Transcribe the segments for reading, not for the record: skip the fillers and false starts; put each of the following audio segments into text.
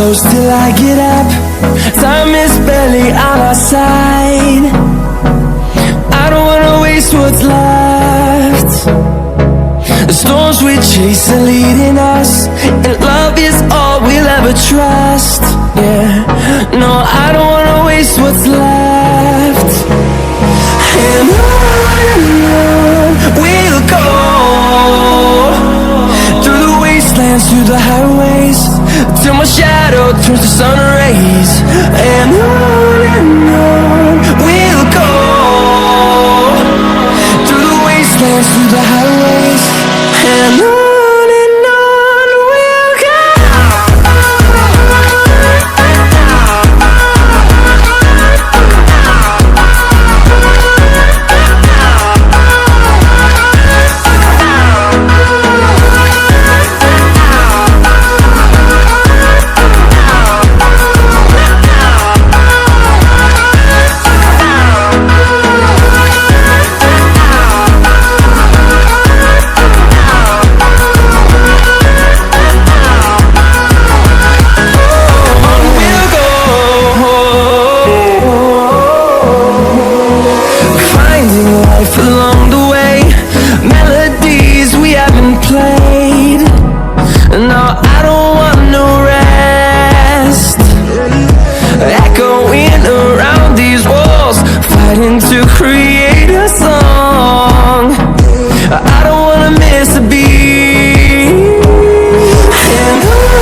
close till I get up. Time is barely on our side. I don't wanna waste what's left. The storms we chase are leading us, and love is all we'll ever trust. Yeah, no, I don't wanna waste what's left. And on we'll go, through the wastelands, through the highways, till my shadow turns to sun rays. And on we'll go, through the wastelands, through the highways, and on we'll go. Along the way, melodies we haven't played. No, I don't want no rest. Echoing around these walls, fighting to create a song. I don't wanna miss a beat. And on.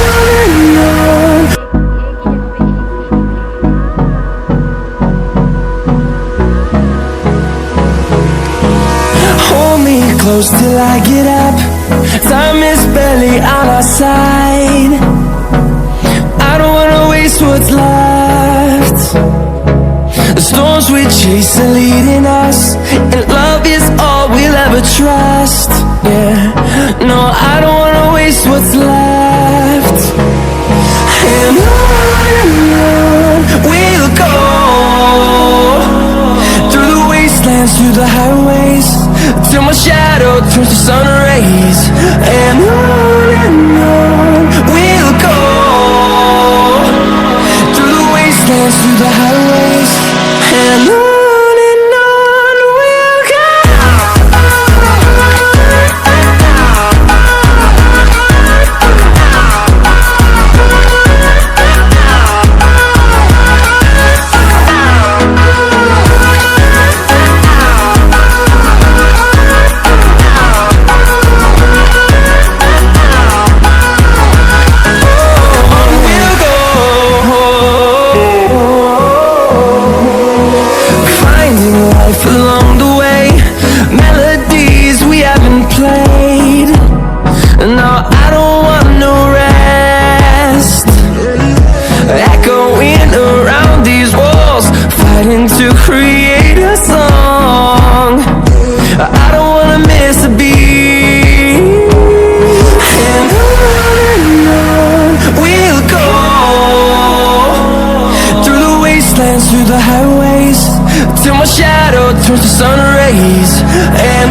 Hold me close till I get up. Time is barely on our side. I don't wanna waste what's left. The storms we chase are leading us, and love is all we'll ever trust. Yeah, no, I don't wanna waste what's left. And on we'll go, through the wastelands, through the highways, till my shadow turns to sun rays. And on we'll go, through the wastelands, through the highways, and on we'll go. Along the way, melodies we haven't played. No, I don't want no rest. Echoing around these walls, fighting to create a song. I don't wanna miss a beat. And on we'll go, through the wastelands, through the highways, till my shadow turns to sun rays. And